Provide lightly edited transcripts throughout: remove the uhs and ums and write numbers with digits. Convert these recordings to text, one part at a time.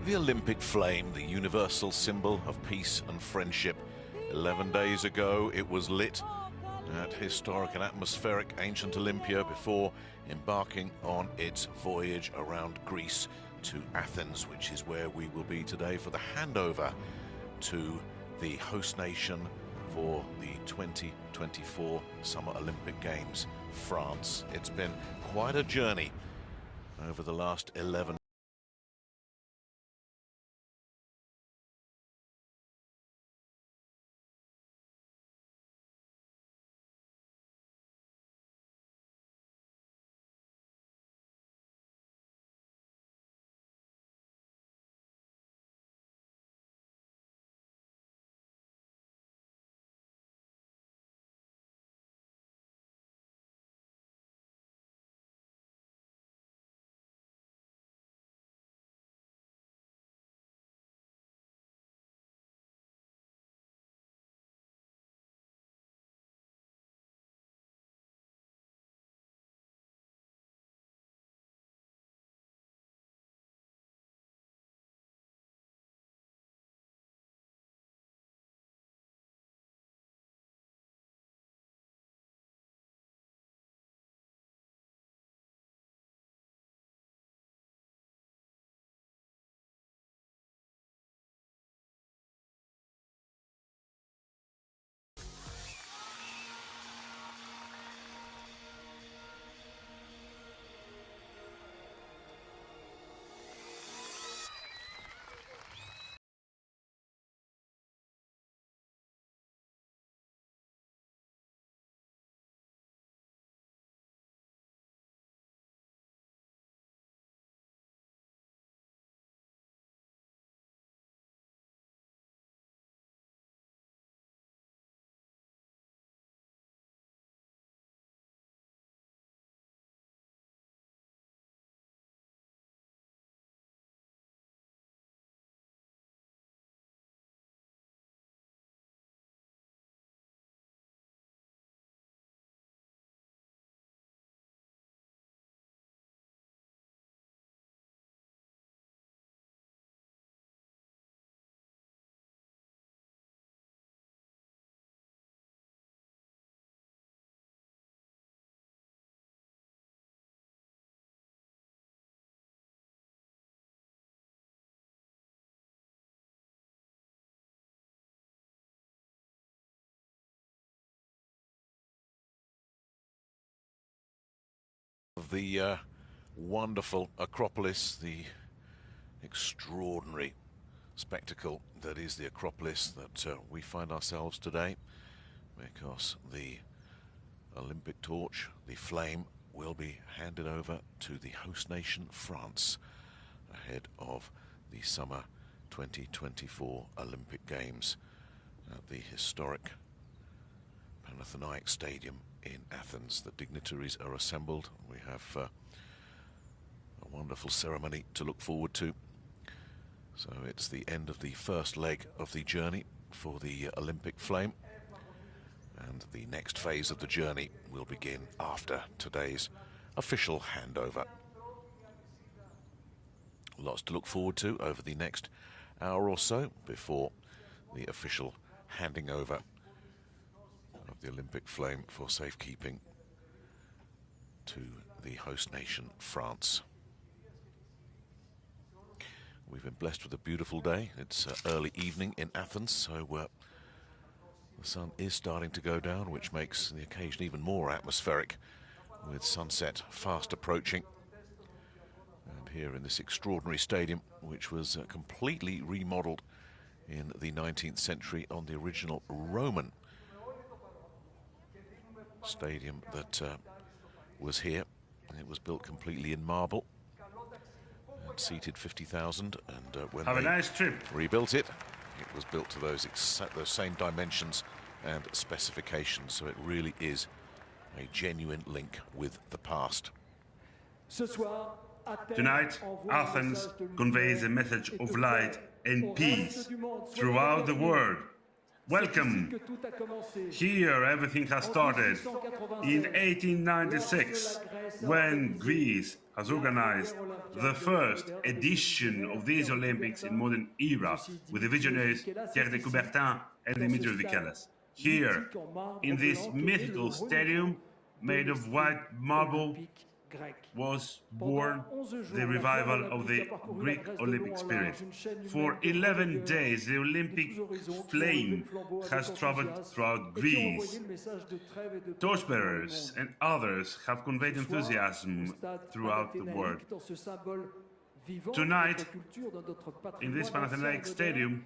The Olympic flame, the universal symbol of peace and friendship. 11 days ago, it was lit at historic and atmospheric ancient Olympia before embarking on its voyage around Greece to Athens, which is where we will be today for the handover to the host nation for the 2024 Summer Olympic Games, France. It's been quite a journey over the last 11 of the wonderful Acropolis, the extraordinary spectacle that is the Acropolis that we find ourselves today, because the Olympic torch, the flame, will be handed over to the host nation France ahead of the summer 2024 Olympic Games at the historic Panathénaïque Stadium in Athens. The dignitaries are assembled. We have a wonderful ceremony to look forward to. So it's the end of the first leg of the journey for the Olympic flame, and the next phase of the journey will begin after today's official handover. Lots to look forward to over the next hour or so before the official handing over of the Olympic flame for safekeeping to the host nation, France. We've been blessed with a beautiful day. It's early evening in Athens, so the sun is starting to go down, which makes the occasion even more atmospheric, with sunset fast approaching. And here in this extraordinary stadium, which was completely remodeled in the 19th century on the original Roman stadium that was here. It was built completely in marble and seated 50,000, and when Have a nice trip. Rebuilt it, it was built to those same dimensions and specifications, so it really is a genuine link with the past. Tonight, Athens conveys a message of light and peace throughout the world. Welcome. Here everything has started in 1896 when Greece has organized the first edition of these Olympics in modern era with the visionaries Pierre de Coubertin and Dimitris. Here in this mythical stadium made of white marble was born the revival of the Greek Olympic spirit. For 11 days, the Olympic flame has traveled throughout Greece. Torchbearers and others have conveyed enthusiasm throughout the world. Tonight, in this Panathénaïque stadium,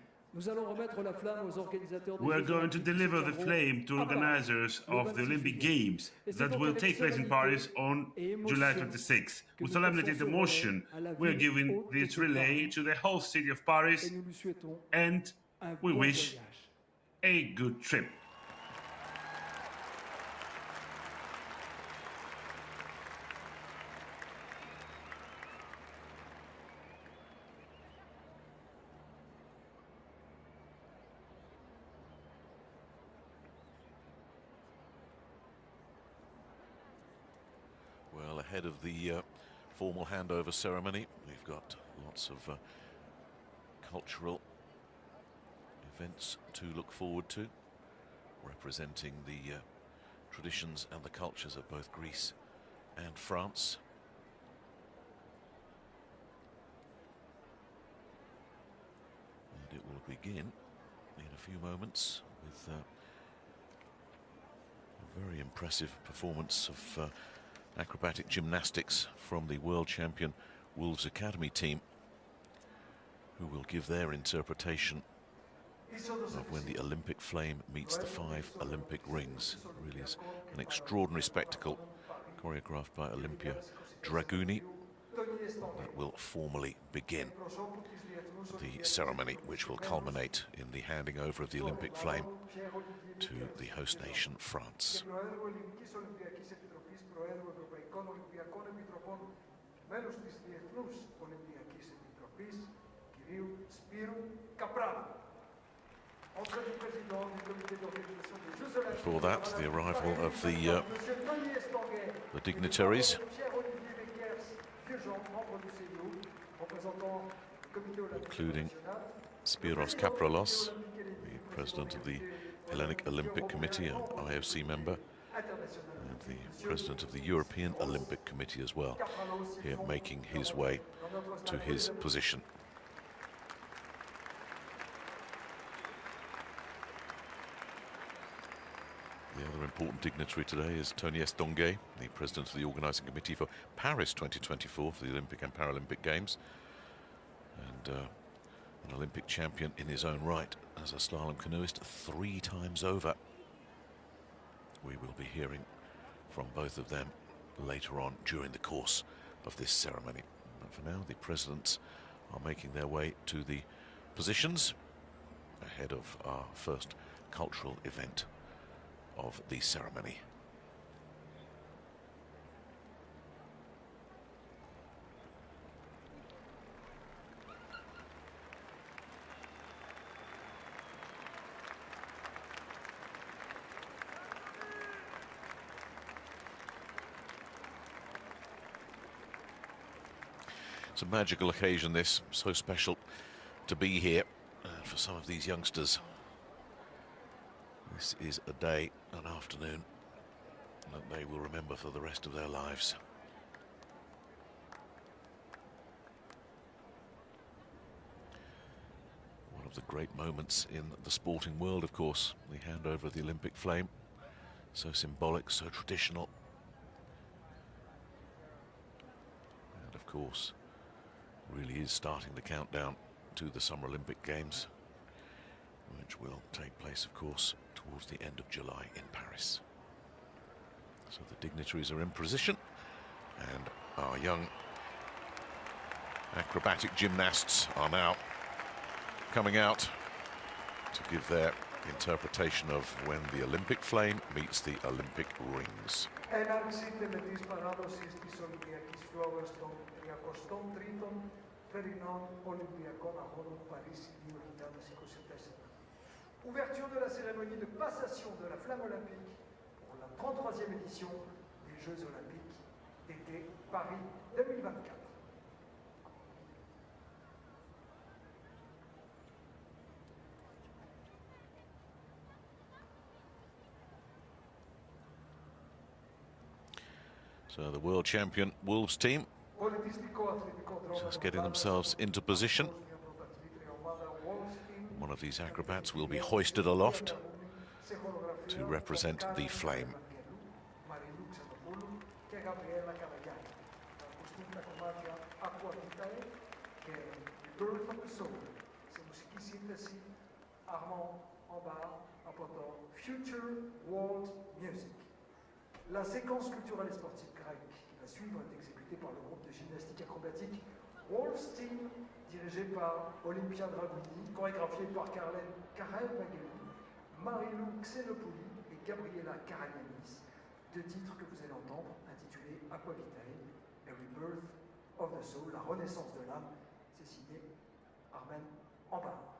we're going to deliver the flame to organizers of the Olympic Games that will take place in Paris on July 26. With solemnity and emotion, we're giving this relay to the whole city of Paris, and we wish a good trip. Well, ahead of the formal handover ceremony, we've got lots of cultural events to look forward to, representing the traditions and the cultures of both Greece and France. And it will begin in a few moments with a very impressive performance of acrobatic gymnastics from the world champion Wolves Academy team, who will give their interpretation of when the Olympic flame meets the 5 Olympic rings. It really is an extraordinary spectacle choreographed by Olympia Dragouni that will formally begin the ceremony, which will culminate in the handing over of the Olympic flame to the host nation, France. Before that, the arrival of the dignitaries, including Spyros Kapralos, the president of the Hellenic Olympic Committee and IOC member, and the president of the European Olympic Committee as well, here making his way to his position. The other important dignitary today is Tonies Donguet, the president of the organising committee for Paris 2024 for the Olympic and Paralympic Games, and an Olympic champion in his own right as a slalom canoeist 3 times over. We will be hearing from both of them later on during the course of this ceremony. But for now, the presidents are making their way to the positions ahead of our first cultural event of the ceremony. It's a magical occasion, this, so special to be here for some of these youngsters. This is a day, an afternoon, that they will remember for the rest of their lives. One of the great moments in the sporting world, of course, the handover of the Olympic flame. So symbolic, so traditional. And of course, really is starting the countdown to the Summer Olympic Games, which will take place, of course, towards the end of July in Paris. So the dignitaries are in position, and our young acrobatic gymnasts are now coming out to give their interpretation of when the Olympic flame meets the Olympic rings. Ouverture de la cérémonie de passation de la flamme olympique pour la 33e édition des Jeux Olympiques d'été Paris 2024. So the world champion Wolves team just getting themselves into position. One of these acrobats will be hoisted aloft to represent the flame. Future World Music. La séquence culturelle et sportive grecque qui va suivre est exécutée par le groupe de gymnastique acrobatique Wolves Team, dirigé par Olympia Dragoudi, chorégraphié par Karel Vangelou, Marilou Xenopouli et Gabriela Karagianis. Deux titres que vous allez entendre intitulés Aqua Vitae, A Rebirth of the Soul, la renaissance de l'âme. C'est signé Armen Ambar.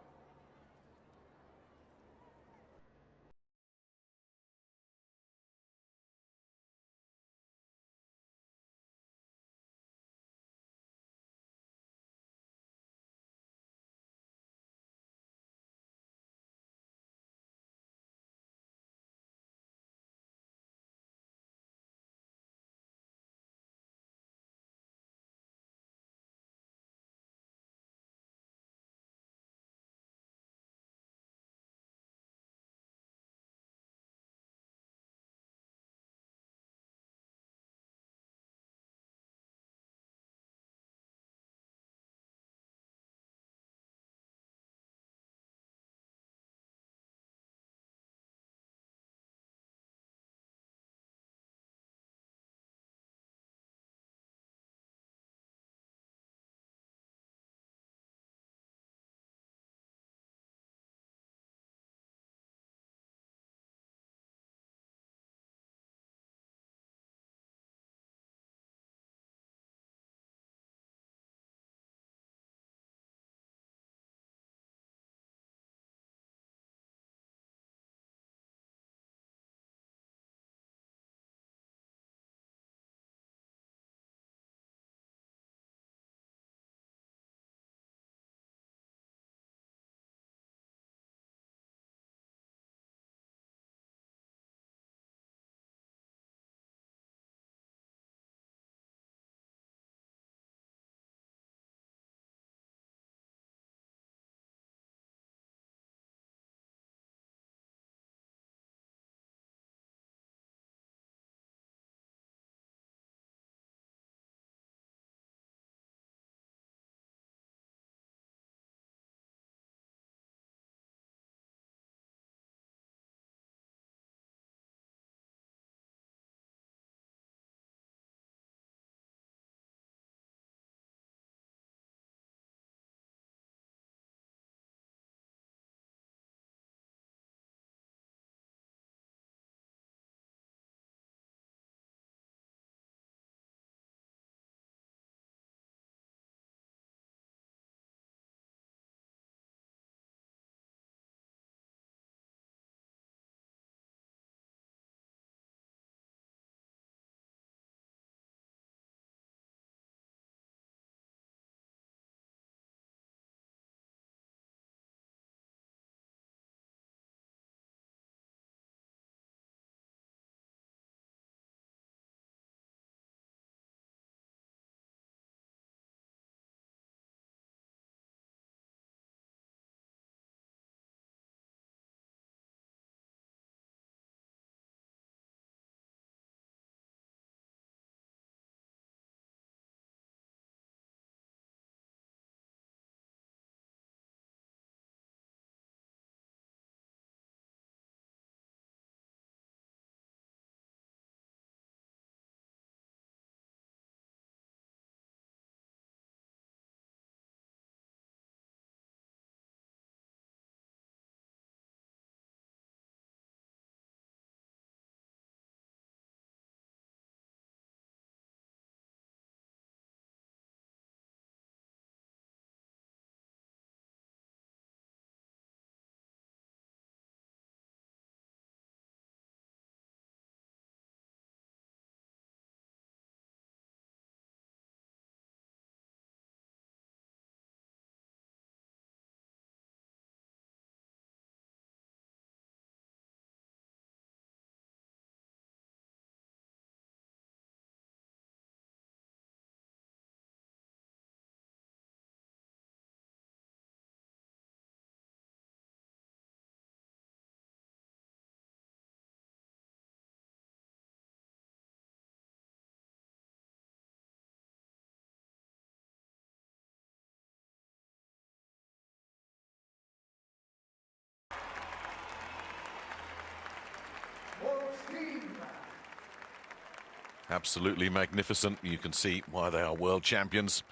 Absolutely magnificent. You can see why they are world champions.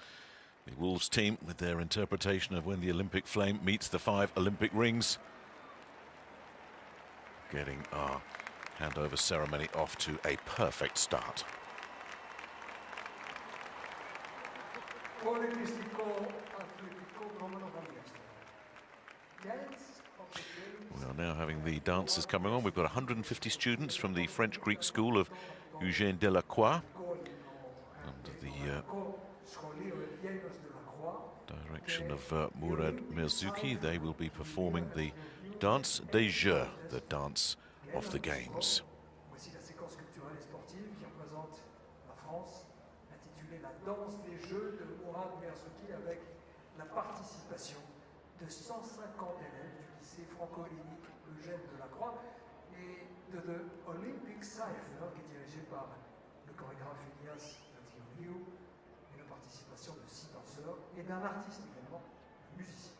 The Wolves team with their interpretation of when the Olympic flame meets the 5 Olympic rings. Getting our handover ceremony off to a perfect start. We are now having the dances coming on. We've got 150 students from the French-Greek school of Eugène under the direction of Mourad Merzouki. They will be performing the Danse des Jeux, the dance of the games. Voici la séquence culturelle et sportive qui représente la France, intitulée La danse des Jeux de Mourad Merzouki, avec la participation de 150 élèves du lycée franco-hellénique Eugène Delacroix et de Olympique Cypher, qui est dirigé par le chorégraphe Viory.video, et la participation de 6 danseurs et d'un artiste également, un musicien.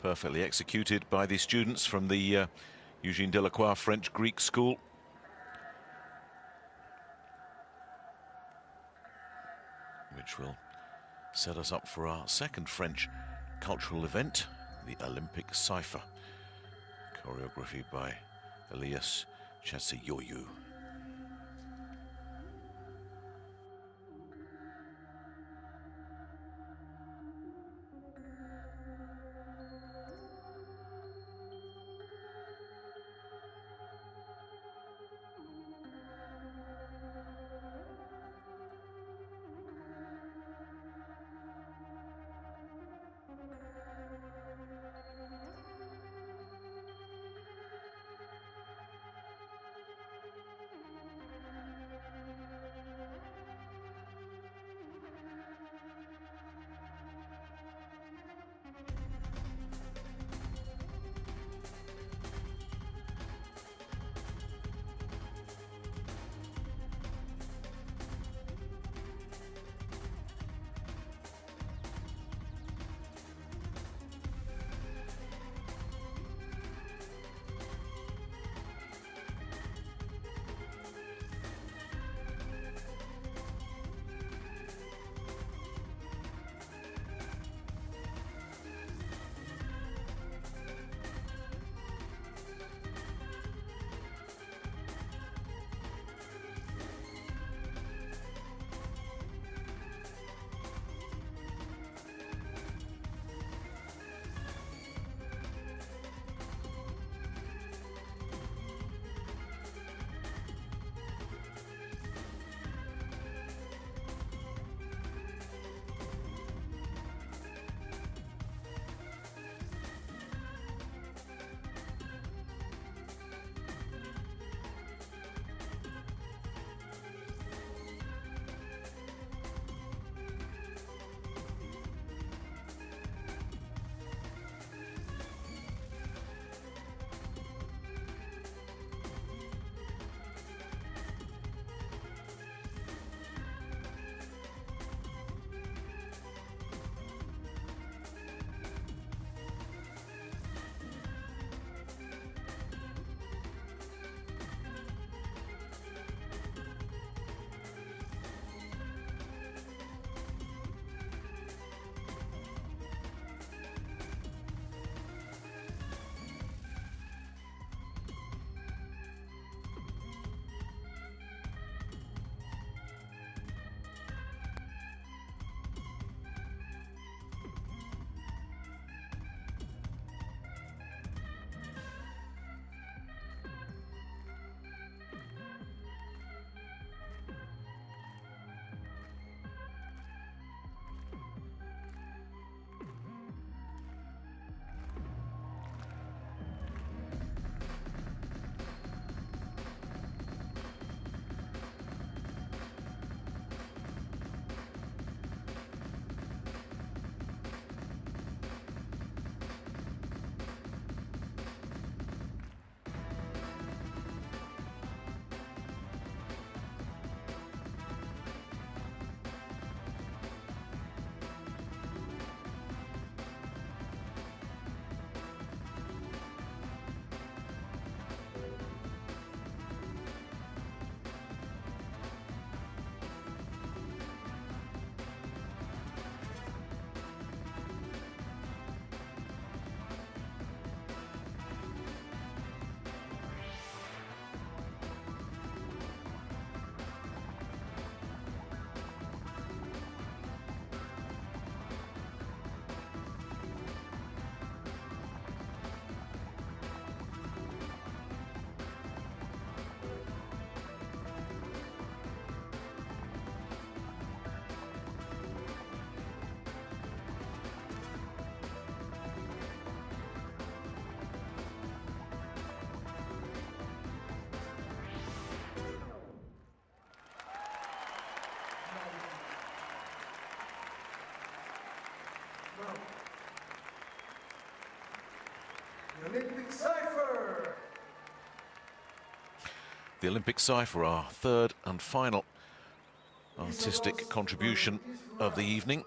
Perfectly executed by the students from the Eugène Delacroix French-Greek school. Which will set us up for our second French cultural event, the Olympic Cypher. Choreography by Elias Chassiyoyu. cipher. The Olympic cipher, our third and final artistic contribution of the evening.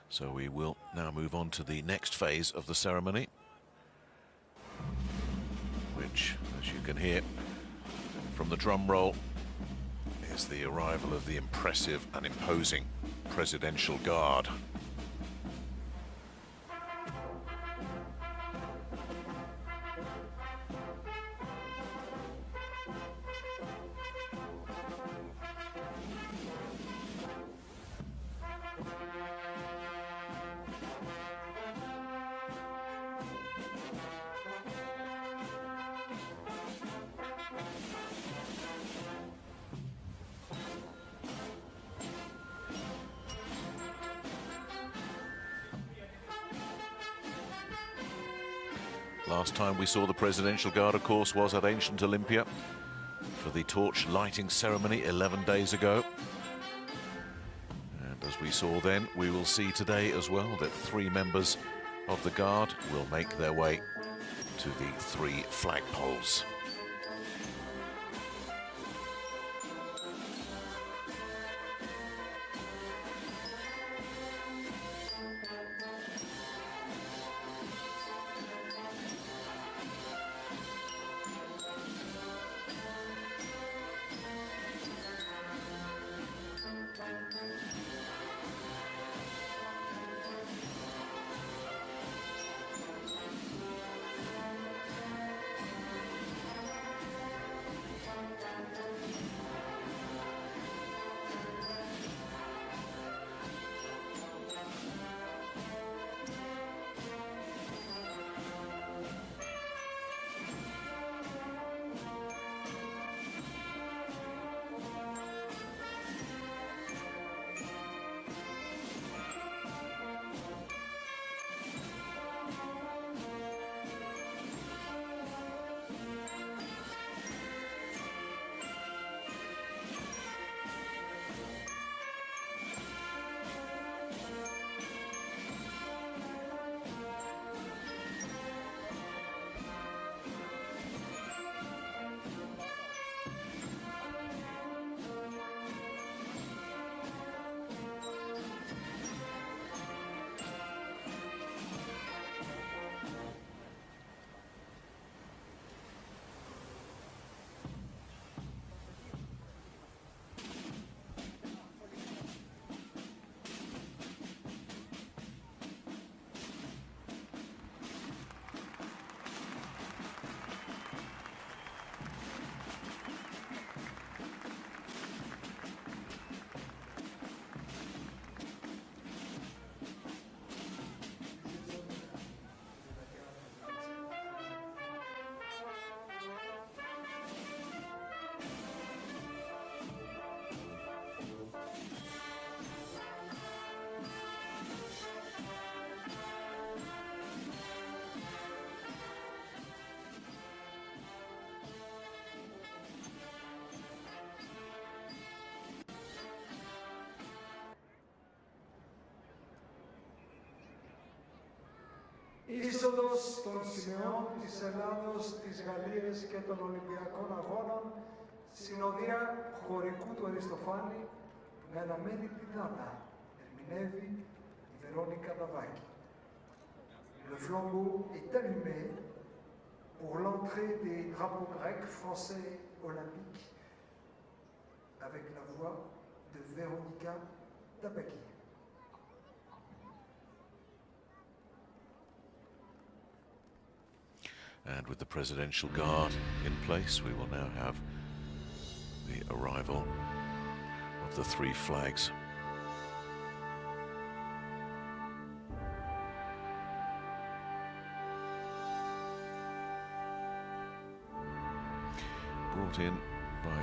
So we will now move on to the next phase of the ceremony, which, as you can hear from the drum roll, is the arrival of the impressive and imposing Presidential Guard. Last time we saw the Presidential Guard, of course, was at ancient Olympia for the torch lighting ceremony 11 days ago. And as we saw then, we will see today as well that 3 members of the Guard will make their way to the 3 flagpoles. Είσοδος των σημεών της Ελλάδος, της Γαλλίας και των Ολυμπιακών Αγώνων, συνοδεία χωρικού του Αριστοφάνη, με αναμέτρητη δάτα, ερμηνεύει η Βερόνικα Δαβάκη. Le flambeau est allumé pour l'entrée des drapeaux grecs, français, olympiques, avec la voix de Véronique Tabaki. And with the Presidential Guard in place, we will now have the arrival of the 3 flags. Brought in by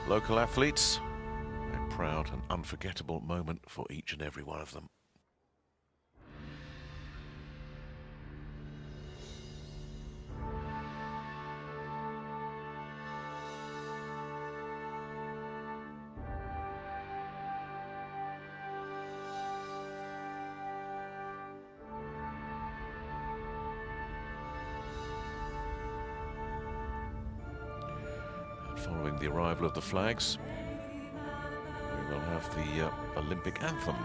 local athletes, a proud and unforgettable moment for each and every one of them. following the arrival of the flags, we will have the Olympic anthem.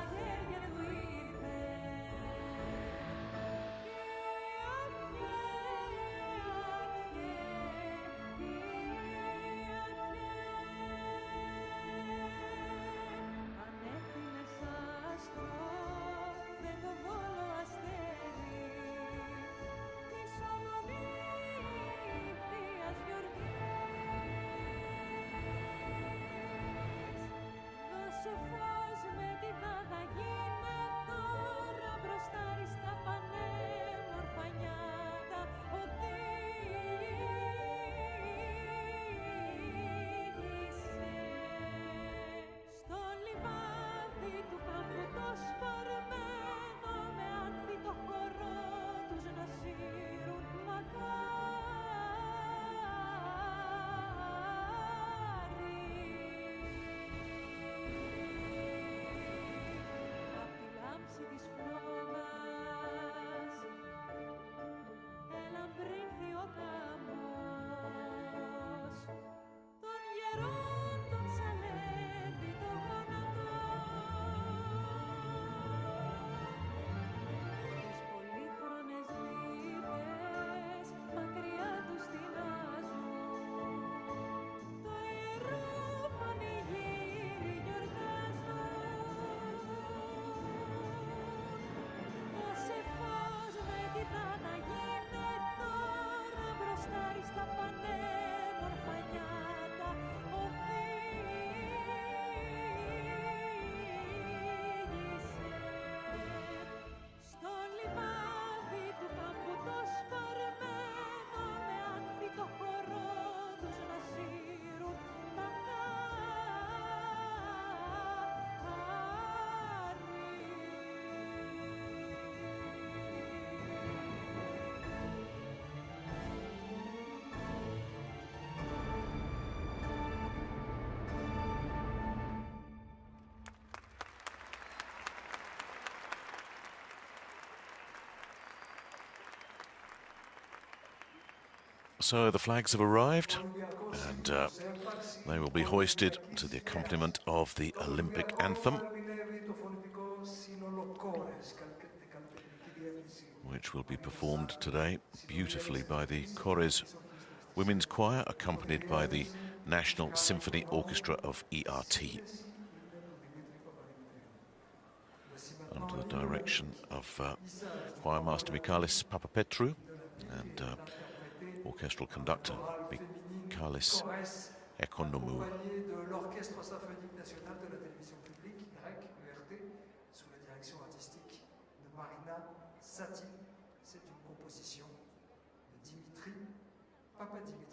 So the flags have arrived, and they will be hoisted to the accompaniment of the Olympic anthem, which will be performed today beautifully by the Chores Women's Choir, accompanied by the National Symphony Orchestra of ERT, under the direction of Choir Master Michalis Papapetrou and orchestral conductor Michalis Ekonomou. De l'Orchestre symphonique national de la télévision publique grecque, ERT, sous la direction artistique de Marina Sati. C'est une composition de Dimitri Papadimitri.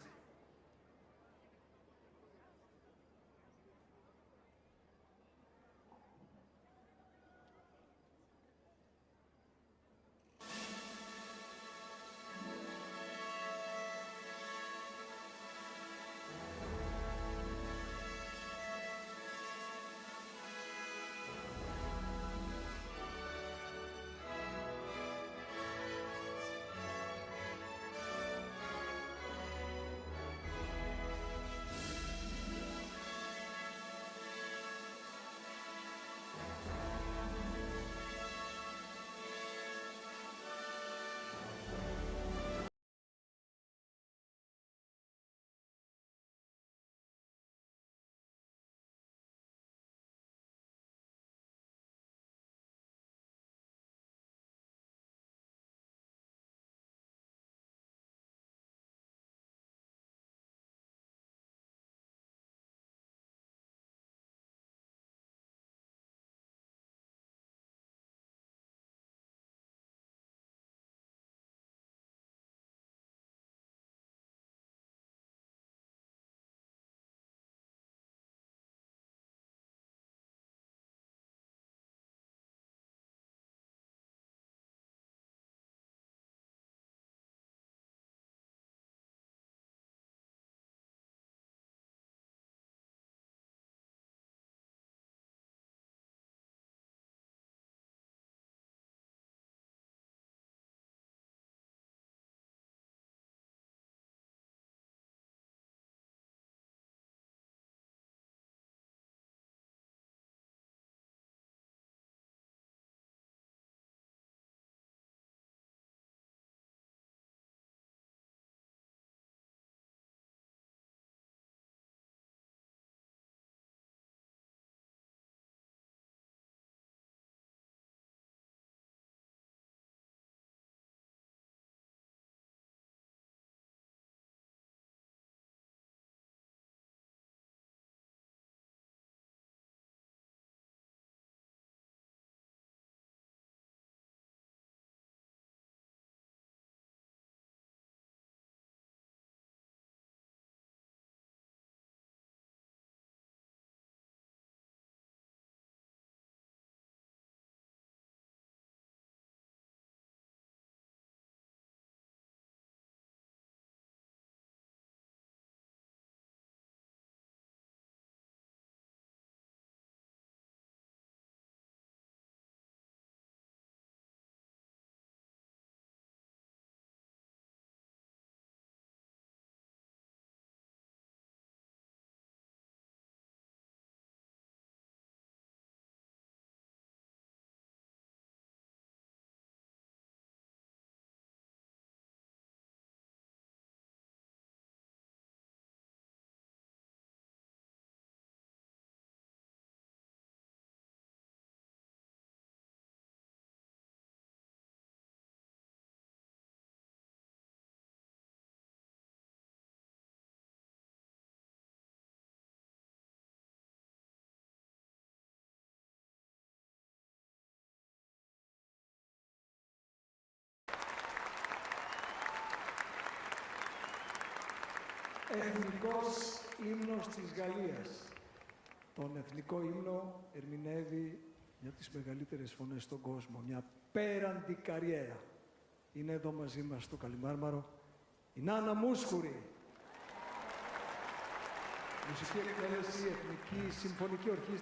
Εθνικός ύμνος της Γαλλίας. Τον εθνικό ύμνο ερμηνεύει μια από τις μεγαλύτερες φωνές στον κόσμο, μια πέραντη καριέρα. Είναι εδώ μαζί μας στο Καλιμάρμαρο η Νάνα Μούσκουρη.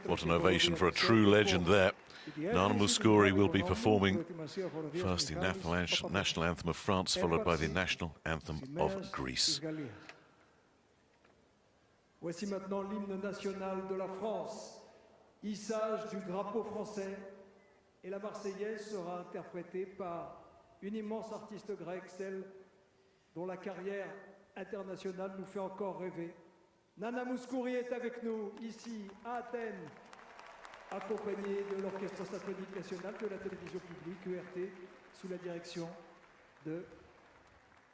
What an ovation for a true legend there. Nana Mouskouri will be performing first the national anthem of France, followed by the national anthem of Greece. Voici maintenant l'hymne national de la France, hissage du drapeau français, et la Marseillaise sera interprétée par une immense artiste grecque, celle dont la carrière internationale nous fait encore rêver. Nana Mouskouri est avec nous, ici, à Athènes, accompagnée de l'Orchestre symphonique national de la télévision publique, ERT, sous la direction de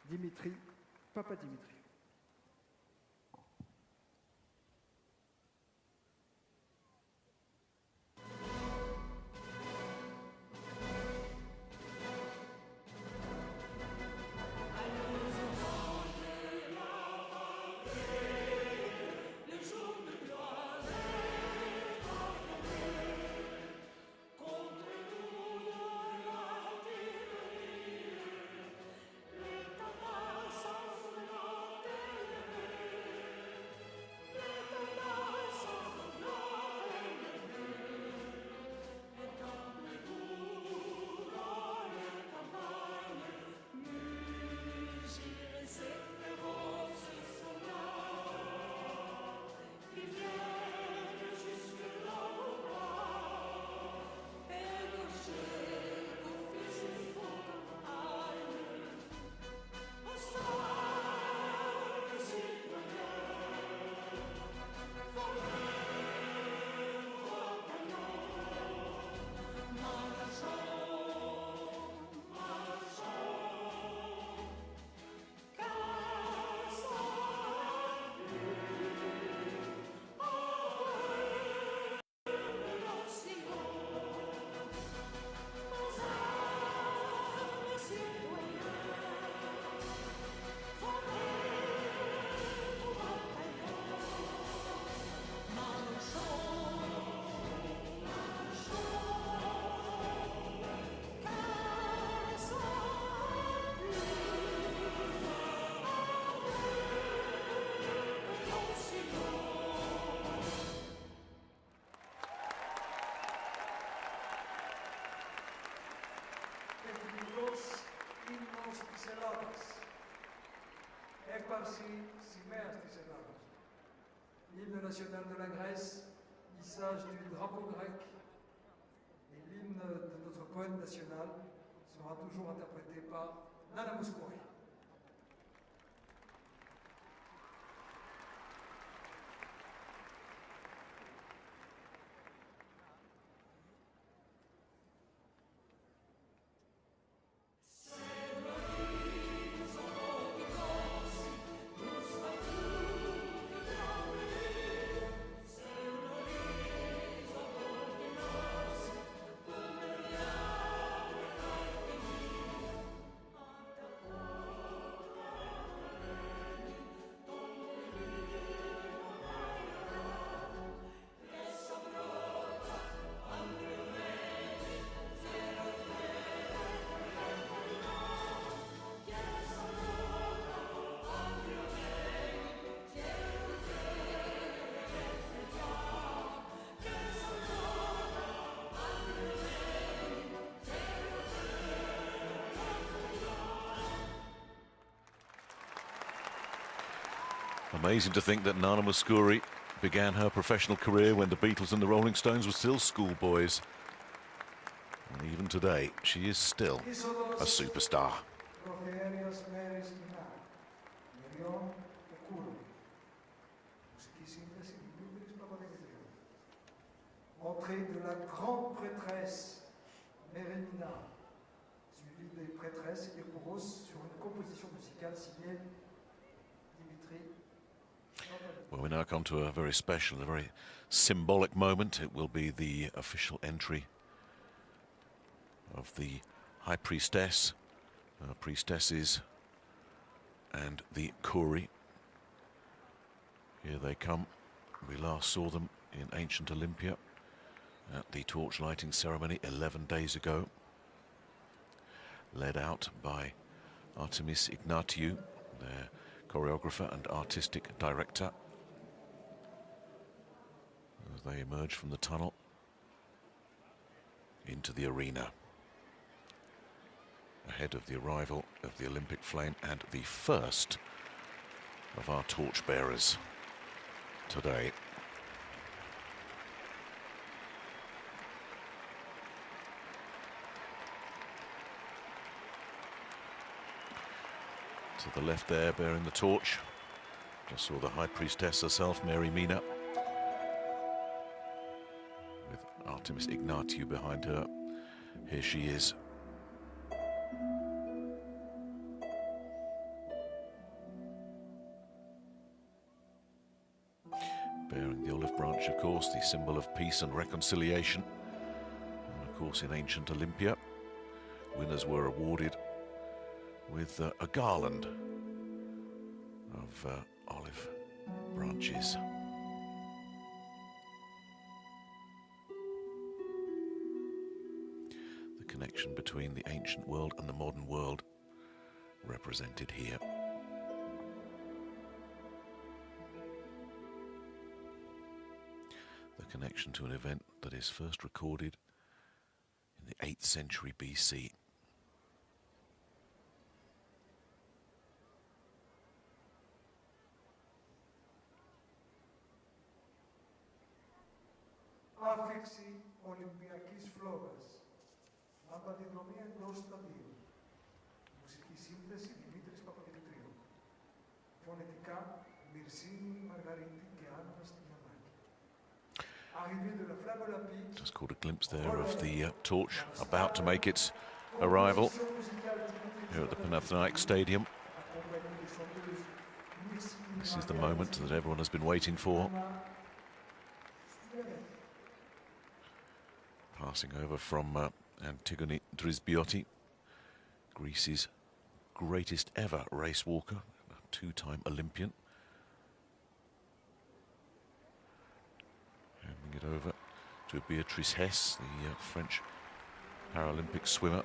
Dimitri Papadimitri. Έπαρση σημαίας της Ελλάδας. L'hymne national de la Grèce, hissage du drapeau grec, et l'hymne de notre poète national sera toujours interprété par Nana Mouskouri. Amazing to think that Nana Mouskouri began her professional career when the Beatles and the Rolling Stones were still schoolboys. And even today, she is still a superstar. Entrée de la grande prêtresse Mérénina, suivie des prêtresses et des choraux sur une composition musicale signée Dimitri. Well, we now come to a very special, a very symbolic moment. It will be the official entry of the High Priestess, priestesses, and the Kouri. Here they come. We last saw them in ancient Olympia at the torch lighting ceremony 11 days ago, led out by Artemis Ignatiou, their choreographer and artistic director, as they emerge from the tunnel into the arena, ahead of the arrival of the Olympic flame and the first of our torch bearers today. To the left there, bearing the torch, just saw the High Priestess herself, Mary Mina, with Artemis Ignatiou behind her. Here she is. Bearing the olive branch, of course, the symbol of peace and reconciliation. And of course, in ancient Olympia, winners were awarded with a garland of olive branches. The connection between the ancient world and the modern world represented here. The connection to an event that is first recorded in the 8th century BC. Άφιξη Ολυμπιακής φλόγας. Λαμπαδιδρομία εντός σταδίου. Μουσική σύνθεση Δημήτρης Παπαδημητρίου. Φωνητικά Μυρσίνη, Μαργαρίτη και Άννα Στυλιανάκη. Arrivée de la flamme olympique. Just caught a glimpse there of the torch about to make its arrival here at the Panathénaïque Stadium. This is the moment that everyone has been waiting for. Passing over from Antigone Drisbiotti, Greece's greatest ever race walker, a two-time Olympian. Handing it over to Beatrice Hess, the French Paralympic swimmer.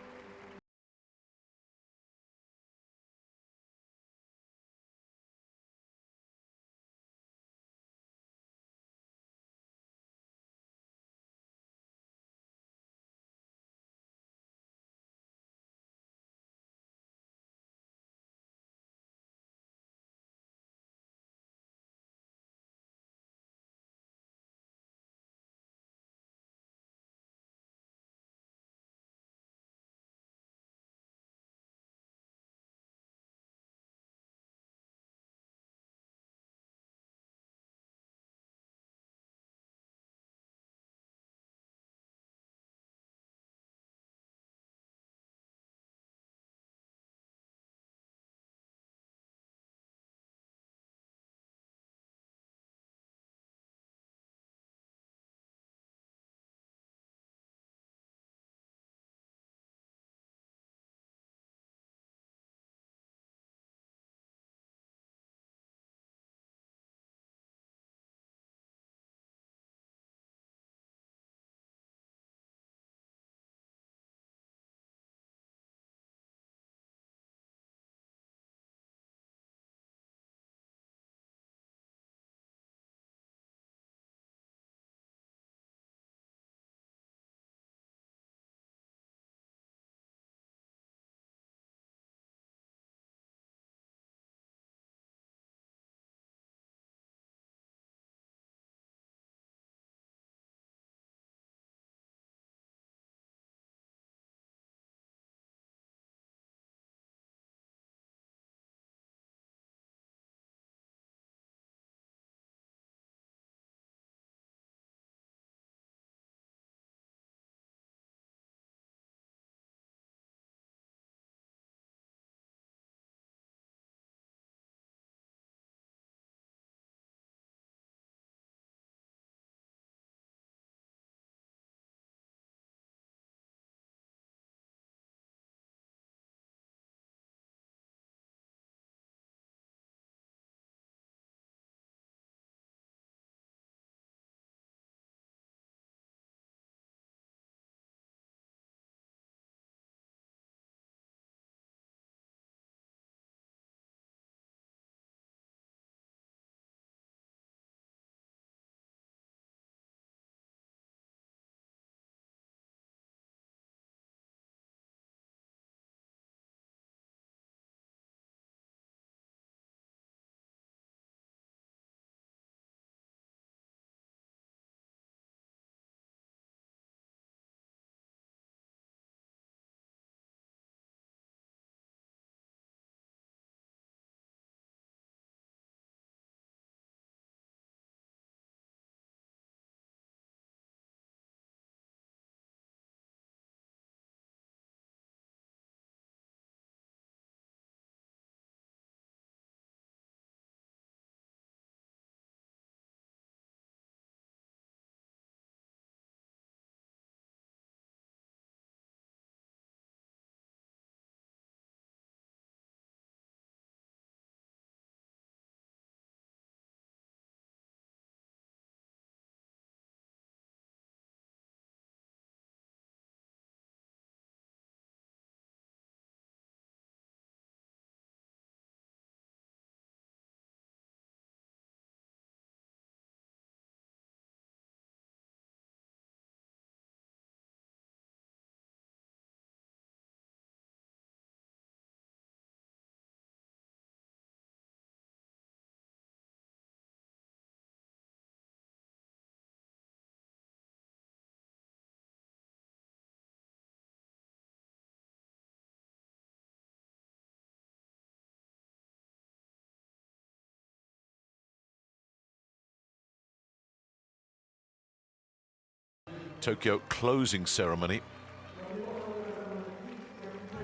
Tokyo closing ceremony.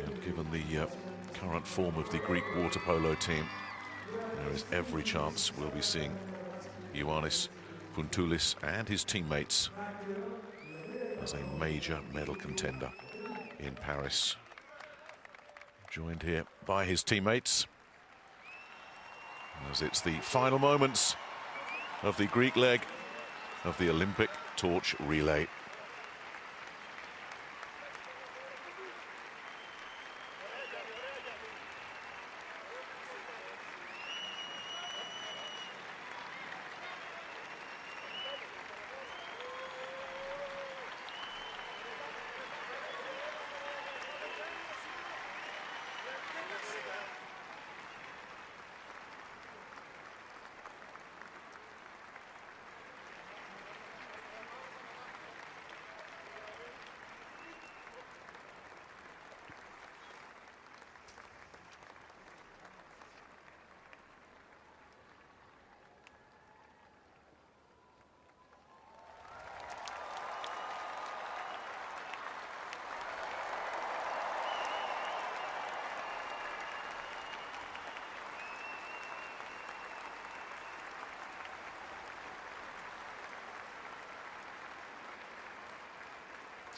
And given the current form of the Greek water polo team, there is every chance we'll be seeing Ioannis Fontoulis and his teammates as a major medal contender in Paris. Joined here by his teammates as it's the final moments of the Greek leg of the Olympic torch relay.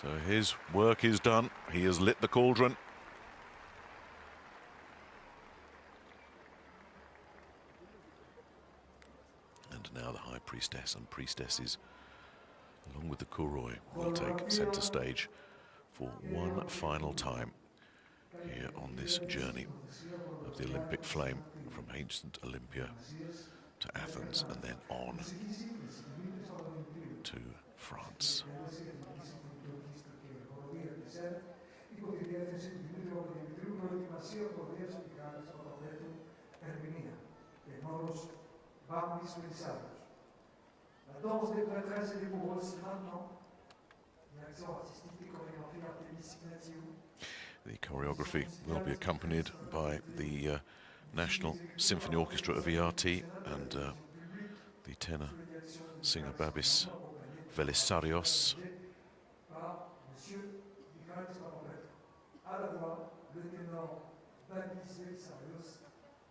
So his work is done. He has lit the cauldron. And now the high priestess and priestesses, along with the kouroi, will take center stage for one final time here on this journey of the Olympic flame from ancient Olympia to Athens and then on to France. La danse des prêtresses et des bourreuses maintenant. L'action artistique des chorégraphies Artemis Ignatiou. The choreography will be accompanied by the National Symphony Orchestra of ERT and the tenor singer Babis Velisarios. À la voix, le ténor Babis Velisarios.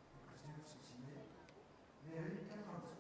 Les costumes sont signés Mairie 92.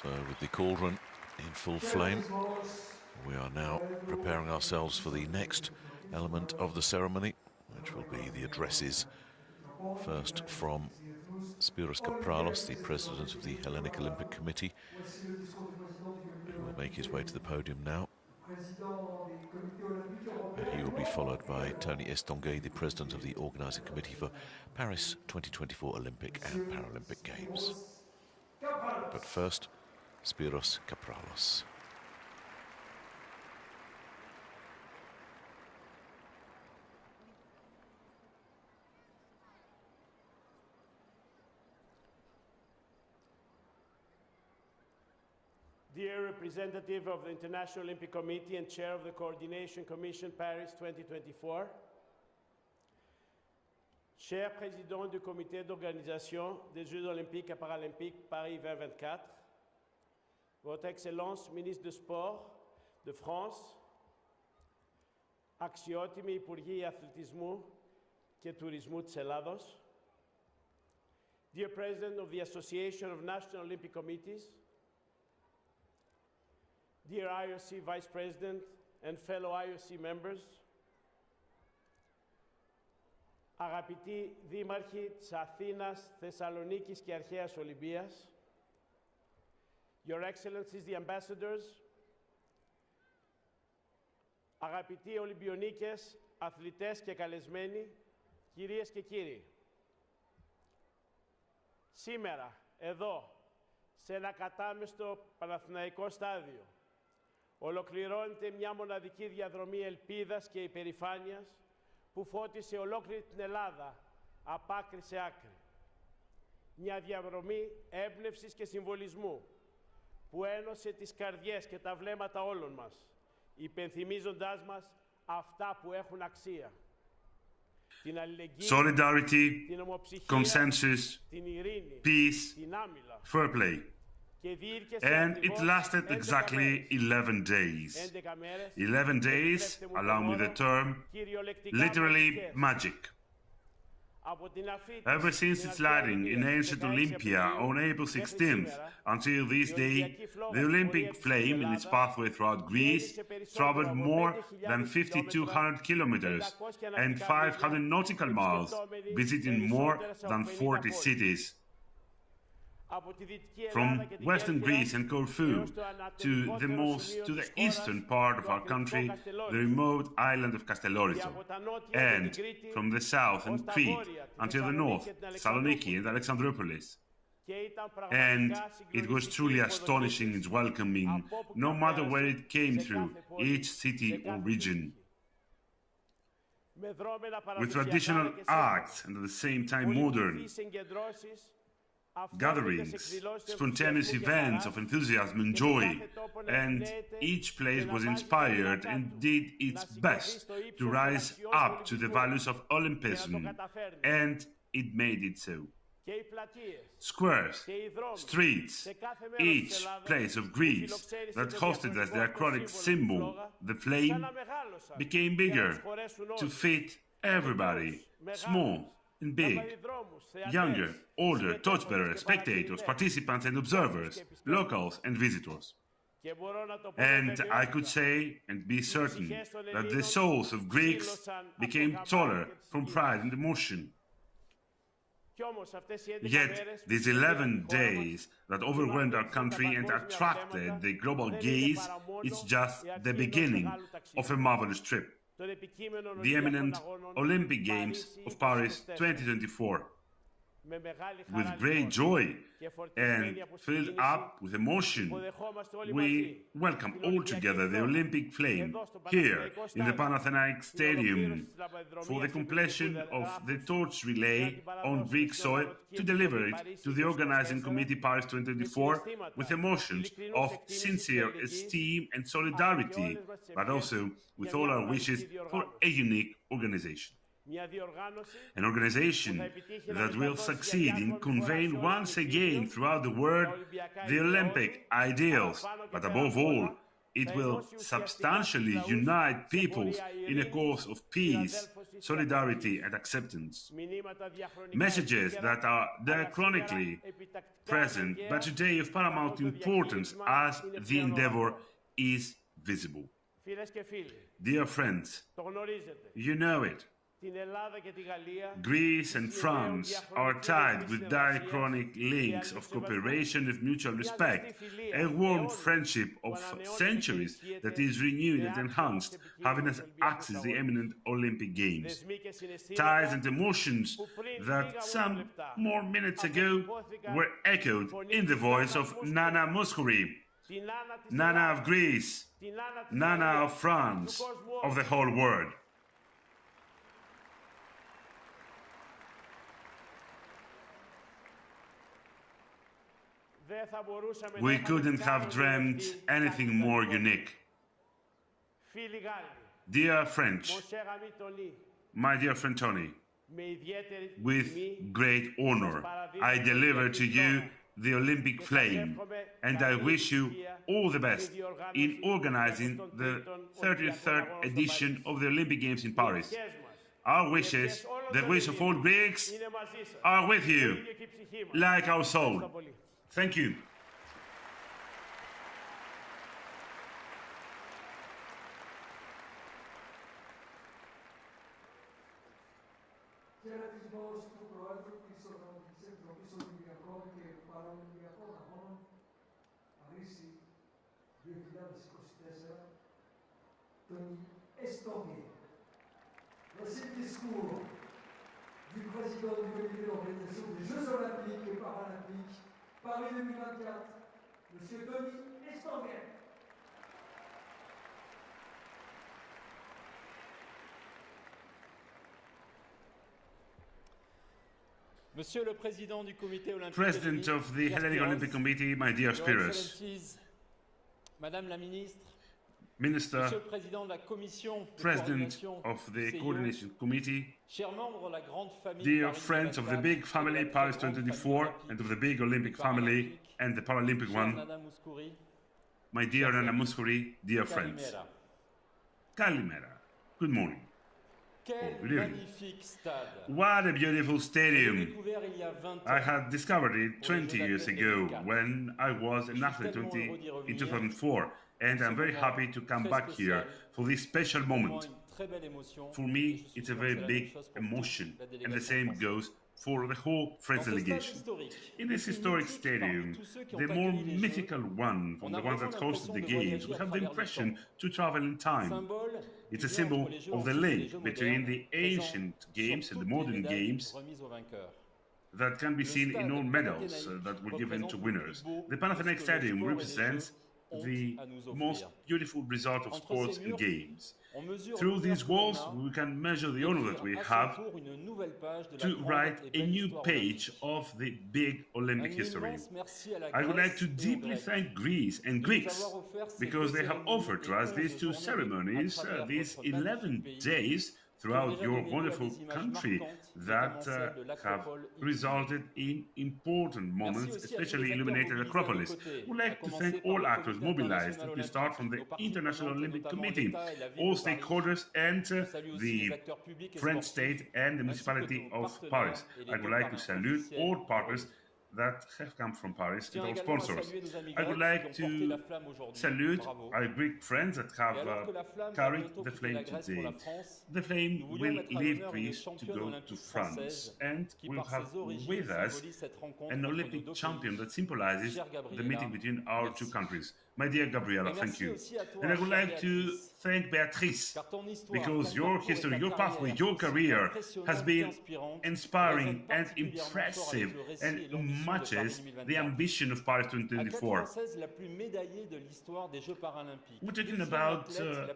So with the cauldron in full flame, we are now preparing ourselves for the next element of the ceremony, which will be the addresses. First from Spyros Kapralos, the president of the Hellenic Olympic Committee, who will make his way to the podium now. And he will be followed by Tony Estanguet, the president of the organising committee for Paris 2024 Olympic and Paralympic Games. But first, Spyros Kapralos. Dear representative of the International Olympic Committee and chair of the Coordination Commission Paris 2024, cher président du comité d'organisation des Jeux Olympiques et Paralympiques Paris 2024, Votre Excellence, ministre du Sport de France, αξιότιμοι Υπουργοί Αθλητισμού και Τουρισμού της Ελλάδος, dear President of the Association of National Olympic Committees, dear IOC Vice President and fellow IOC members, αγαπητοί δήμαρχοι της Αθήνας, Θεσσαλονίκης και Αρχαίας Ολυμπίας, Your Excellencies the Ambassadors, αγαπητοί Ολυμπιονίκες, αθλητές και καλεσμένοι, κυρίες και κύριοι. Σήμερα, εδώ, σε ένα κατάμεστο Παναθηναϊκό στάδιο, ολοκληρώνεται μια μοναδική διαδρομή ελπίδας και υπερηφάνειας που φώτισε ολόκληρη την Ελλάδα από άκρη σε άκρη. Μια διαδρομή έμπνευσης και συμβολισμού που ένωσε τις καρδιές και τα βλέμματα όλων μας, υπενθυμίζοντάς μας αυτά που έχουν αξία. Την αλληλεγγύη, Solidarity, την ομοψυχία, consensus, την ειρήνη, peace, την άμυλα. fair play. And it lasted exactly 11 days. 11 days, allow me the term, literally magic. Ever since its lighting in ancient Olympia on April 16th until this day, the Olympic flame in its pathway throughout Greece traveled more than 5,200 kilometers and 500 nautical miles, visiting more than 40 cities. From western Greece and Corfu to the eastern part of our country, the remote island of Kastellorizo, and from the south and Crete until the north, Thessaloniki and Alexandroupolis. And it was truly astonishing its welcoming, no matter where it came through, each city or region. With traditional acts and at the same time modern gatherings, spontaneous events of enthusiasm and joy, and each place was inspired and did its best to rise up to the values of Olympism, and it made it so. Squares, streets, each place of Greece that hosted as the acrotic symbol, the flame, became bigger to fit everybody, small and big, younger, older, torchbearers, spectators, participants and observers, locals and visitors. And I could say and be certain that the souls of Greeks became taller from pride and emotion. Yet these 11 days that overwhelmed our country and attracted the global gaze is just the beginning of a marvelous trip. The eminent Olympic Games of Paris 2024. with great joy and filled up with emotion, we welcome all together the Olympic flame here in the Panathénaïque Stadium for the completion of the torch relay on Greek soil to deliver it to the organizing committee Paris 2024 with emotions of sincere esteem and solidarity, but also with all our wishes for a unique organization. An organization that will succeed in conveying once again throughout the world the Olympic ideals, but above all, it will substantially unite peoples in a cause of peace, solidarity and acceptance. Messages that are diachronically present, but today of paramount importance as the endeavor is visible. Dear friends, you know it. Greece and France are tied with diachronic links of cooperation and mutual respect, a warm friendship of centuries that is renewed and enhanced, having as axis the eminent Olympic Games. Ties and emotions that some more minutes ago were echoed in the voice of Nana Mouskouri, Nana of Greece, Nana of France, of the whole world. We couldn't have dreamt anything more unique. Dear French, my dear friend Tony, with great honor, I deliver to you the Olympic flame, and I wish you all the best in organizing the 33rd edition of the Olympic Games in Paris. Our wishes, the wish of all Greeks, are with you, like our soul. Thank you. Voici le discours du président du comité d'organisation des Jeux Olympiques et Paralympiques Paris 2024, M. Denis Estanguet. Monsieur le Président du Comité olympique, President of the Hellenic Olympic Committee, my dear Spiros, Madame la Ministre, Minister, Monsieur le Président de la Commission de President coordination of the CIO, Coordination Committee, chers membres de la grande famille dear Paris friends of the 2024, big family et de la Paris grande 2024 famille and of the big Olympic family and the Paralympic chère one, Madame Mouskouri, my dear Nana Mouskouri, dear friends. Kalimera. Kalimera. Good morning. Quel good evening. magnifique stade! What a beautiful J'ai stadium. découvert il y a 20 I ans. had discovered it 20 years ago when I was an athlete in 2004, and I'm very happy to come back here for this special moment. For me, it's a very big emotion, and the same goes for the whole French delegation. In this historic stadium, the more mythical one from the ones that hosted the games, we have the impression to travel in time. It's a symbol of the link between the ancient games and the modern games that can be seen in all medals that were given to winners. The Panathénaïque Stadium represents the most beautiful result of sports and games. Through these walls, we can measure the honor that we have to write a new page of the big Olympic history. I would like to deeply thank Greece and Greeks because they have offered to us these two ceremonies, these 11 days throughout your wonderful country that have resulted in important moments, especially illuminated Acropolis. We'd like to thank all actors mobilized, and we start from the International Olympic Committee, all stakeholders, and the French state and the municipality of Paris. I would like to salute all partners that have come from Paris and all sponsors. I would like to salute our Greek friends that have carried the flame today. The flame will leave Greece to go to France, and we'll have with us an Olympic champion that symbolizes the meeting between our two countries. My dear Gabriela, thank you. And I would like to thank Beatrice, because your history, your pathway, your career has been inspiring and impressive and matches the ambition of Paris 2024. We're talking about the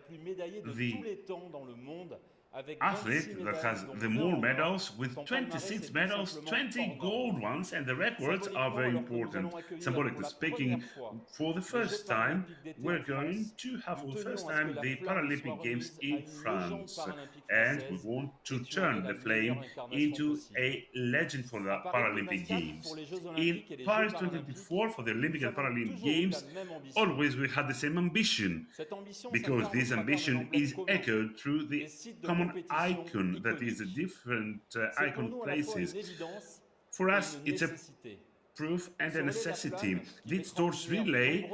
athlete that has the more medals, with 26 medals, 20 gold ones, and the records are very important. Symbolically speaking, for the first time, we're going to have for the first time the Paralympic Games in France, and we want to turn the flame into a legend for the Paralympic Games. In Paris 2024, for the Olympic and Paralympic Games, always we had the same ambition, because this ambition is echoed through the common icon that is a different icon places. For us, it's a proof and a necessity. This torch relay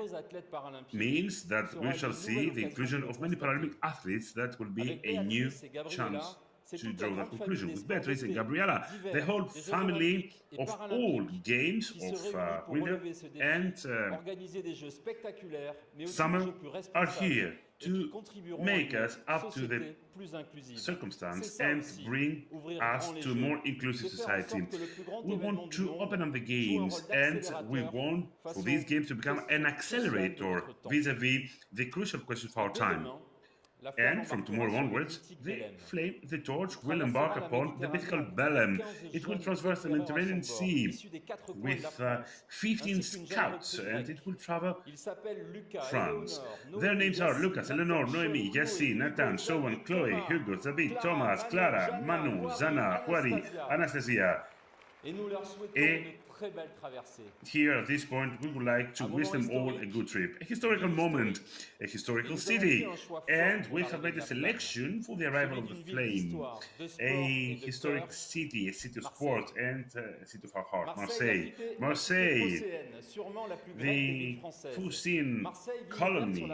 means that we shall see the inclusion of many Paralympic athletes. That will be a new chance to draw that conclusion. With Beatrice and Gabriela, the whole family of all games of winter and summer are here to make us up to the circumstance and bring us to a more inclusive society. We want to open up the games, and we want for these games to become an accelerator vis-à-vis the crucial questions of our time. And from tomorrow onwards, the flame, the torch, will embark upon the mythical Bellum. It will traverse the Mediterranean Sea with 15 scouts, and it will travel France. Their names are Lucas, Eleanor, Noemi, Yassi, Nathan, Showan, Chloe, Hugo, Zabit, Thomas, Clara, Manu, Zana, Huari, Anastasia. Here at this point, we would like to wish them all a good trip. A historical moment, a historical city, and we have made a selection for the arrival of the flame. A historic city, a city of sport, and a city of our heart, Marseille. Marseille, the Phocéan colony.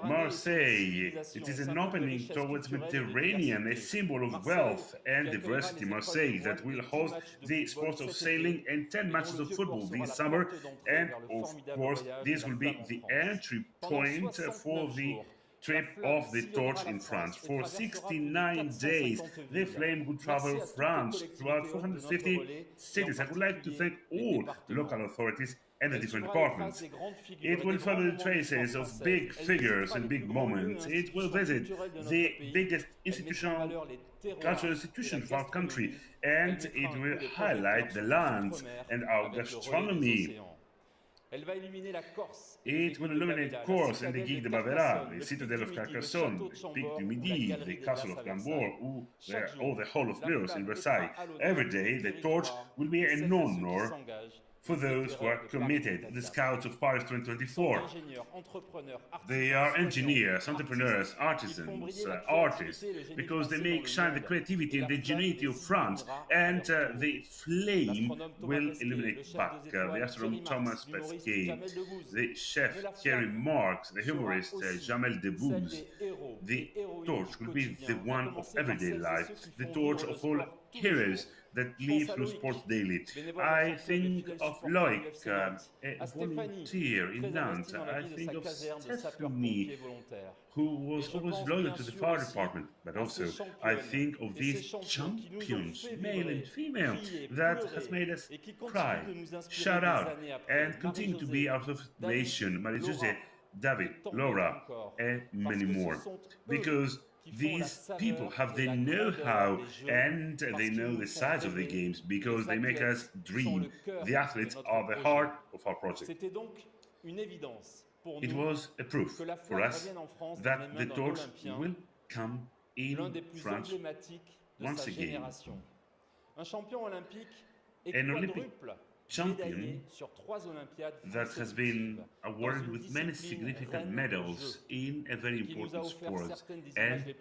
Marseille, it is an opening towards Mediterranean, a symbol of wealth and diversity. Marseille, that will host the sports of sailing and 10 matches of football this summer, and of course this will be the entry point for the trip of the torch in France. For 69 days the flame will travel France throughout 450 cities. I would like to thank all local authorities and the different departments. It will follow the traces of big figures and big moments. It will visit the biggest cultural institution of our country, and it will highlight the lands and our gastronomy. It will illuminate Corse and the Guigues de Bavera, the citadel of Carcassonne, the Pic du Midi, the castle of Gambourg, or the Hall of Mirrors in Versailles. Every day the torch will be an honor for those who are committed, the Scouts of Paris 2024. They are engineers, entrepreneurs, artisans, artists, because they make shine the creativity and the ingenuity of France, and the flame will illuminate back. The astronomer Thomas Pesquet, the chef Thierry Marx, the humorist Jamel Debbouze. The torch will be the one of everyday life, the torch of all heroes that live through sports daily. I think of Loic, a volunteer in Nantes. I think of Stephanie, who was always loyal to the fire department. But also, I think of these champions, male and female, that has made us cry, shout out, and continue to be our nation. Marie-José, David, Laura, and many more. Because these people have the know-how and they know the size of the games, because they make us dream. The athletes are the heart of our project. It was a proof for us that the torch will come in France once again. An Olympic champion that has been awarded with many significant medals in a very important sport, and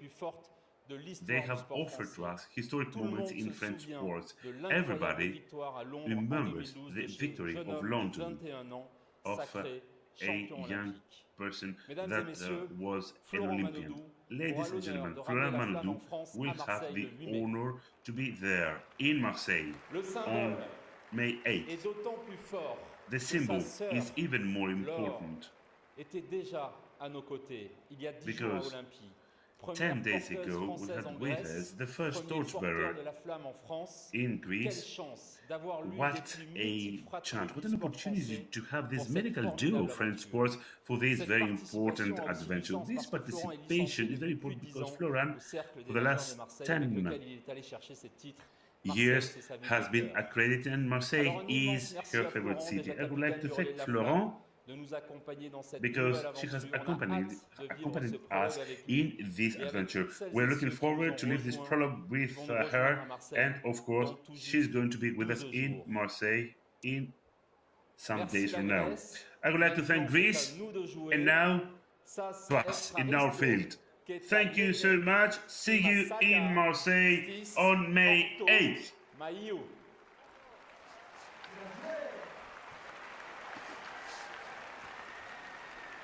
they have offered to us historic moments in French sports. Everybody remembers the victory of London of a young person that was an Olympian. Ladies and gentlemen, Florent Manodou will have the honor to be there in Marseille on May 8th. The symbol is even more important était déjà à nos côtés il y a 10 jours à Because Olympie. 10 days ago, we had with us the first torchbearer de la flamme en France. in Quelle Greece. chance d'avoir l'une des What plus a mythiques chance, fratries what du an sport opportunity français to have this pour cette medical duo formidable of French aventure. sports for this Cette very participation important a aussi du adventure. sens This parce que Florent est participation licencié is very depuis important plus de 10 because ans Florent, au cercle des for the nageurs last de Marseille avec 10 lequel il est allé chercher ses titres. years, c'est sa ville has de been cœur. accredited, and Alors, Marseille un immense is merci her à favorite Florent, city. déjà I would like to capitaine du relais thank de la Florent flamme, de nous accompagner dans cette because nouvelle she has aventure. On a accompanied hâte de vivre ce us prologue avec lui. in this Et avec adventure. toutes celles We're et looking ceux qui nous forward ont to live this rejoints, prologue with qui vont nous rejoindre à her, Marseille and of course, dans tout she's juste going to be with us 12 in jours. Marseille in some Merci days la from now. Grèce. I would like to thank Maintenant, c'est à Greece, nous de jouer. and now Ça, to us in our field. qui est Thank you so much. See you in Marseille on May 8th. Maio.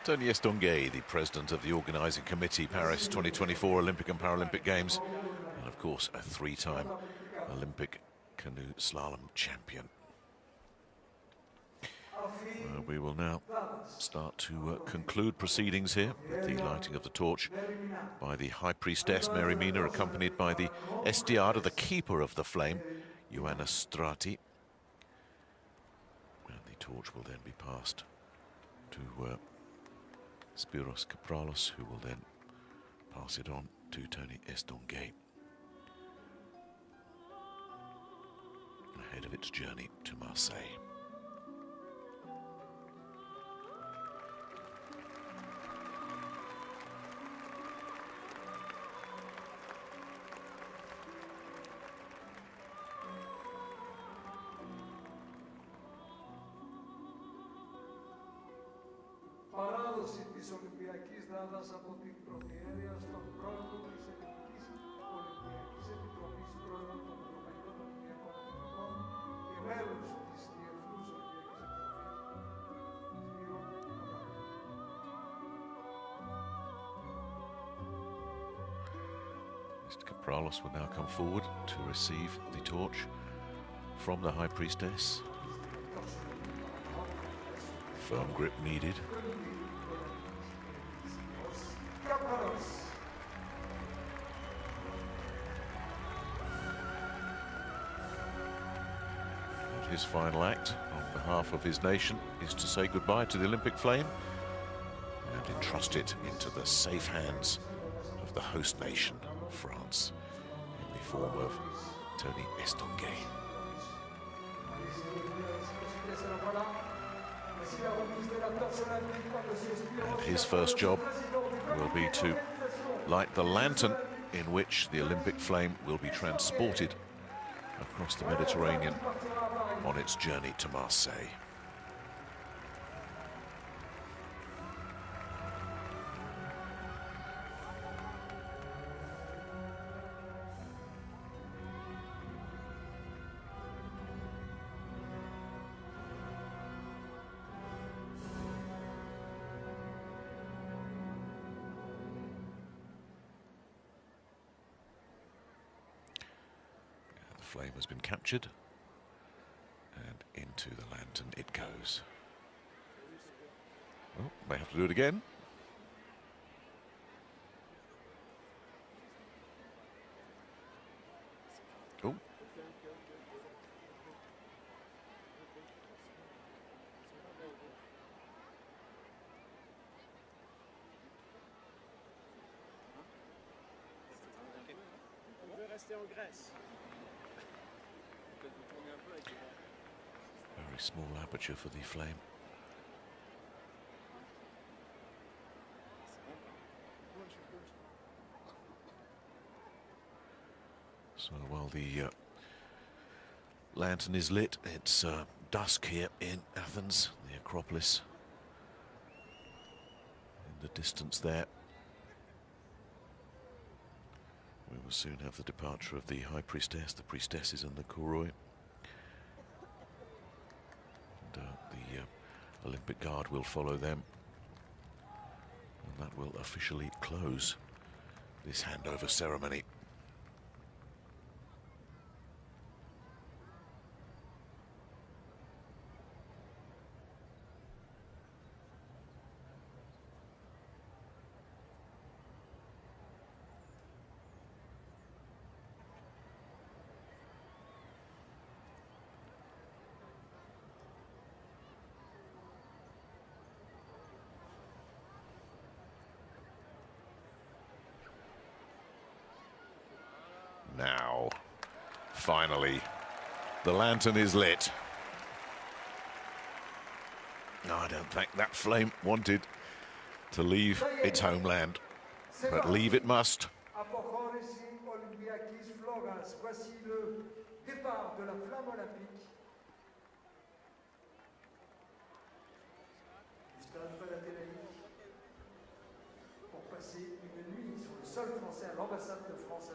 Tony Estonguet, the president of the organising committee, Paris 2024 Olympic and Paralympic Games, and of course a three-time Olympic canoe slalom champion. We will now start to conclude proceedings here with the lighting of the torch by the High Priestess Mary Mina, accompanied by the Estiada, the keeper of the flame, Ioanna Strati. And the torch will then be passed to Spiros Kapralos, who will then pass it on to Tony Estonguet ahead of its journey to Marseille. Παράδοση της Ολυμπιακής Δάδας από την Πρωτιέρεια στον πρόεδρο της Ελληνικής Ολυμπιακής Επιτροπής, πρόεδρο των Ευρωπαϊκών Ολυμπιακών Εθνικών και μέλος της Διεθνούς Ολυμπιακής Επιτροπής. Mr. Kapralos will now come forward to receive the torch from the High Priestess. Firm grip needed. And his final act on behalf of his nation is to say goodbye to the Olympic flame and entrust it into the safe hands of the host nation, France, in the form of Tony Estonguet. And his first job will be to light the lantern in which the Olympic flame will be transported across the Mediterranean on its journey to Marseille. The flame has been captured, and into the lantern it goes. Oh, may have to do it again. Oh. On veut rester en Grèce. Very small aperture for the flame. So while the lantern is lit, it's dusk here in Athens, the Acropolis. In the distance there, we will soon have the departure of the High Priestess, the priestesses and the Kouroi. And the Olympic Guard will follow them. And that will officially close this handover ceremony. finally, the lantern is lit. No, I don't think that flame wanted to leave its homeland, but leave it must. Voici le départ de la flamme olympique du Stade Panathénaïque pour passer une nuit sur le sol français à l'ambassade de France.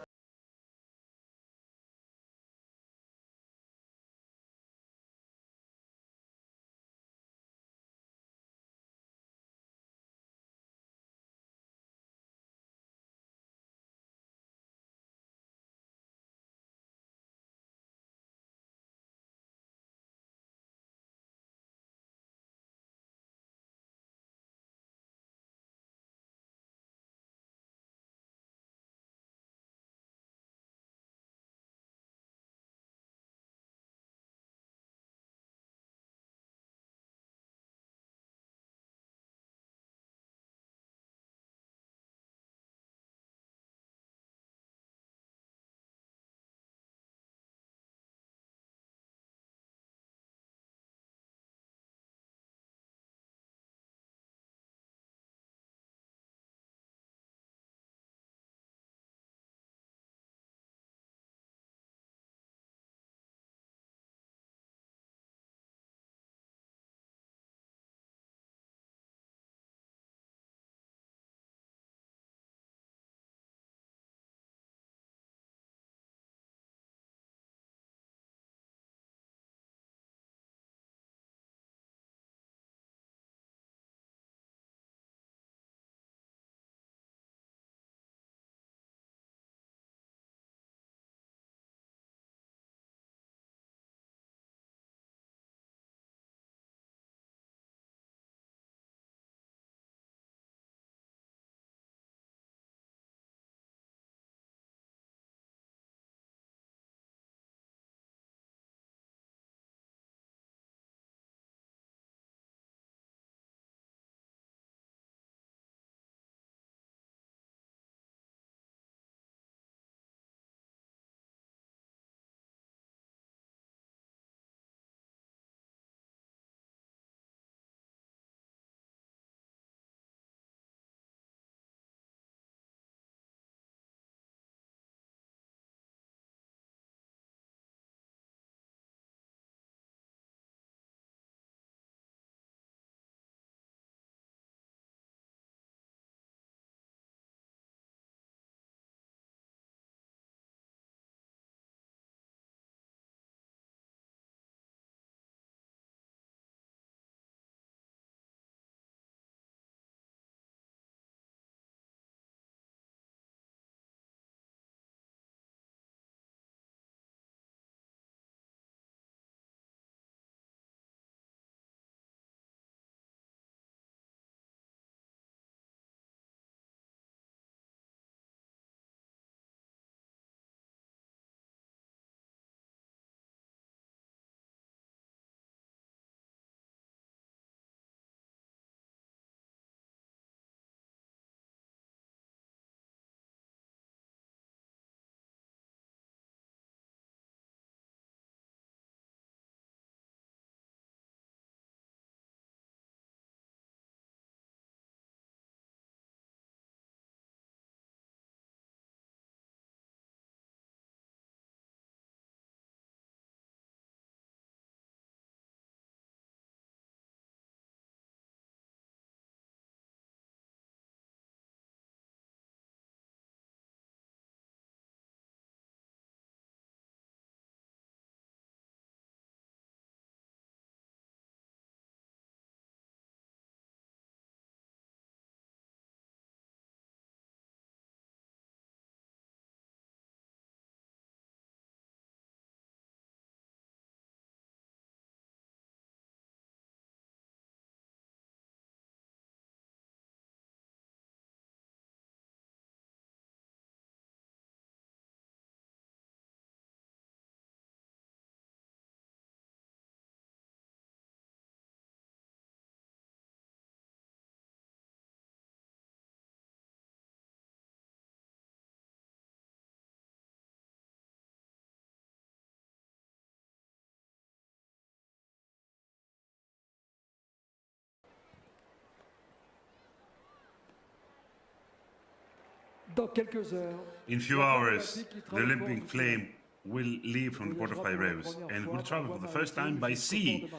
Dans quelques heures, In few hours, the Olympic flame will leave from the port of Piraeus and will travel for the first time by sea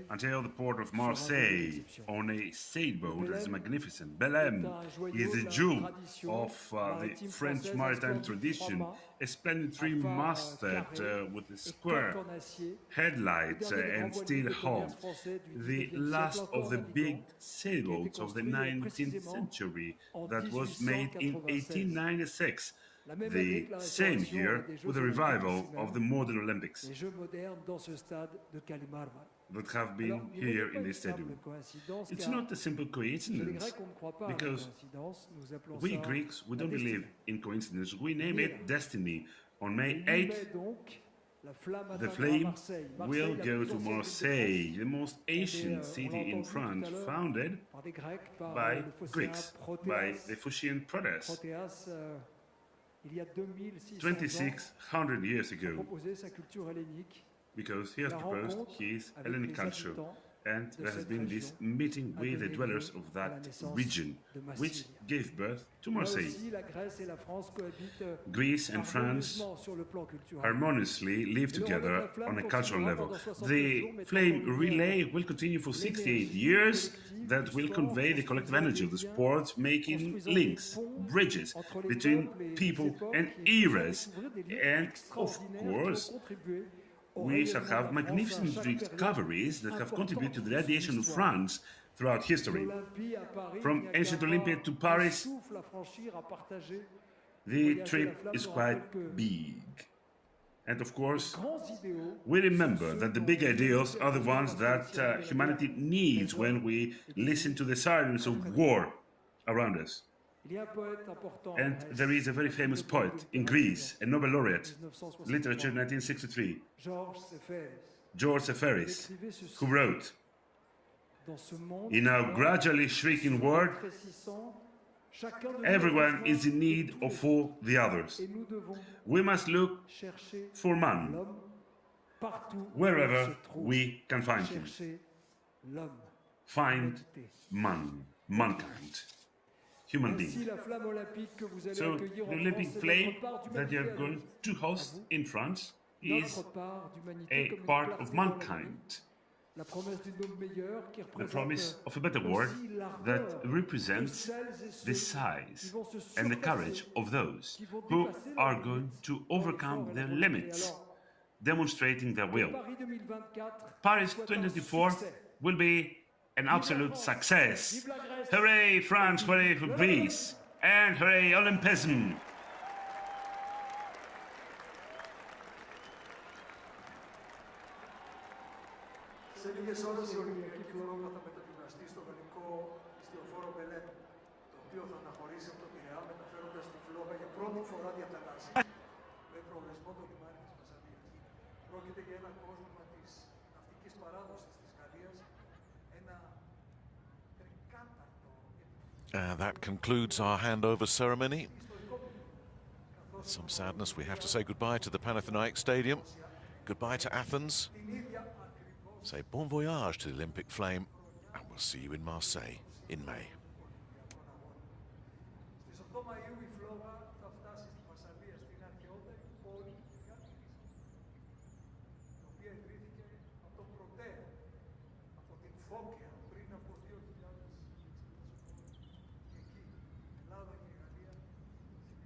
until the port of Marseille on a sailboat that is magnificent. Belém is the jewel of the French maritime tradition, a splendid three-masted with a square headlights and steel hull, the last of the big sailboats of the 19th century that was made in 1896. The same year with the revival of the modern Olympics that have been here in this stadium. It's not a simple coincidence, because we Greeks, we don't believe in coincidence. We name it destiny. On May 8th, the flame will go to Marseille, the most ancient city in France, founded by Greeks, by the Phocian Protes. 2,600 years ago, because he has proposed his Hellenic culture, and there has been this meeting with the dwellers of that region, which gave birth to Marseille. Greece and France harmoniously live together on a cultural level. The flame relay will continue for 68 years, that will convey the collective energy of the sport, making links, bridges between people and eras. And of course, we shall have magnificent discoveries that have contributed to the radiation of France throughout history. From ancient Olympia to Paris, the trip is quite big. And of course, we remember that the big ideals are the ones that humanity needs when we listen to the sirens of war around us. And there is a very famous poet in Greece, a Nobel laureate, literature 1963, George Seferis, who wrote, "In our gradually shrinking world, everyone is in need of all the others. We must look for man, wherever we can find him. Find man, mankind, human being." So the Olympic flame that you are going to host in France is a part of mankind. The promise of a better world that represents the size and the courage of those who are going to overcome their limits, demonstrating their will. Paris 2024 will be an absolute success. Hooray France, hooray for Greece, and hooray Olympism! Σε λίγες ώρες η Ολυμπιακή φλόγα θα μεταβιβαστεί στο γαλλικό ιστιοφόρο Belém, το οποίο θα αναχωρήσει από τον Πειραιά, μεταφέροντας τη φλόγα για πρώτη φορά διαθαλάσσια με προορισμό το λιμάνι της Μεσσαλίας. Πρόκειται για ένα κόσμημα της ναυτικής παράδοσης της Γαλλίας, ένα τρικάταρτο. That concludes our handover ceremony. Some sadness, we have to say goodbye to the Panathénaïque Stadium, goodbye to Athens. Say bon voyage to the Olympic flame, and we'll see you in Marseille in May. Στις 8 Μαΐου η φλόγα θα φτάσει στη Μασσαλία, στην αρχαιότερη πόλη της Γαλλίας, η οποία ιδρύθηκε από τον Πρωτέα, από την Φώκια, πριν από 2.000 και εκεί η Ελλάδα και η Γαλλία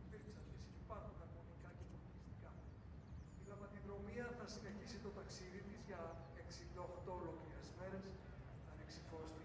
υπήρξαν και υπάρχουν αρμονικά και πολιτιστικά. Η λαμπαδιδρομία θα συνεχίσει το ταξίδι της για 68 ολόκληρες μέρες, θα ρεξιφώσει